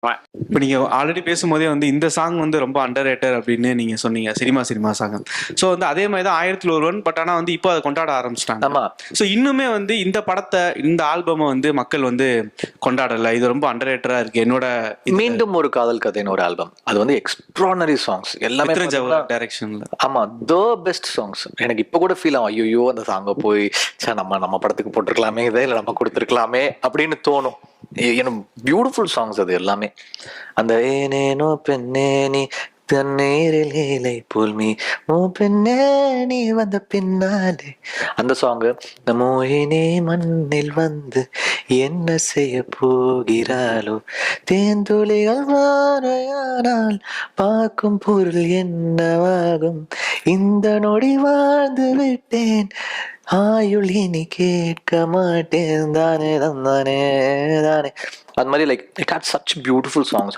இப்போ நீங்க ஆல்ரெடி பேசும்போதே வந்து இந்த சாங் வந்து ரொம்ப அண்டர் ரேட்டர் அப்படின்னு நீங்க சொன்னீங்க, சினிமா சாங். ஸோ வந்து அதே மாதிரி தான் 1001, பட் ஆனால் வந்து இப்போ அதை கொண்டாட ஆரம்பிச்சிட்டாங்க. ஆமா, ஸோ இன்னுமே வந்து இந்த படத்தை, இந்த ஆல்பமை வந்து மக்கள் வந்து கொண்டாடல, இது ரொம்ப அண்டர் ரேட்டரா இருக்கு என்னோட மீண்டும் ஒரு காதல் கதைன்னு ஒரு ஆல்பம். அது வந்து எக்ஸ்ட்ரானரி சாங்ஸ் எல்லாமே டைரக்ஷன்ல. ஆமா, த பெஸ்ட் சாங்ஸ். எனக்கு இப்போ கூட ஃபீல் ஆகும், ஐயோ அந்த சாங்கை போய் நம்ம படத்துக்கு போட்டிருக்கலாமே இதை, இல்லை நம்ம கொடுத்துருக்கலாமே அப்படின்னு தோணும். எனக்கு பியூட்டிஃபுல் சாங்ஸ் அது எல்லாமே. அந்த ஏனேனோ பெண்ணே நீ தண்ணீரில் இலை போல்மி ஓ பெண்ணே நீ வந்த பின்னாலே, அந்த சாங்கு. இந்த மோகினி மண்ணில் வந்து என்ன செய்ய போகிறாளோ, தேந்துளிகள் வாரையானால் பார்க்கும் பொருள் என்னவாகும், இந்த நொடி வாழ்ந்து விட்டேன் ஆயுள் இனி கேட்க மாட்டேன் தானே தந்தானே தானே. அது மாதிரி like it had such beautiful songs.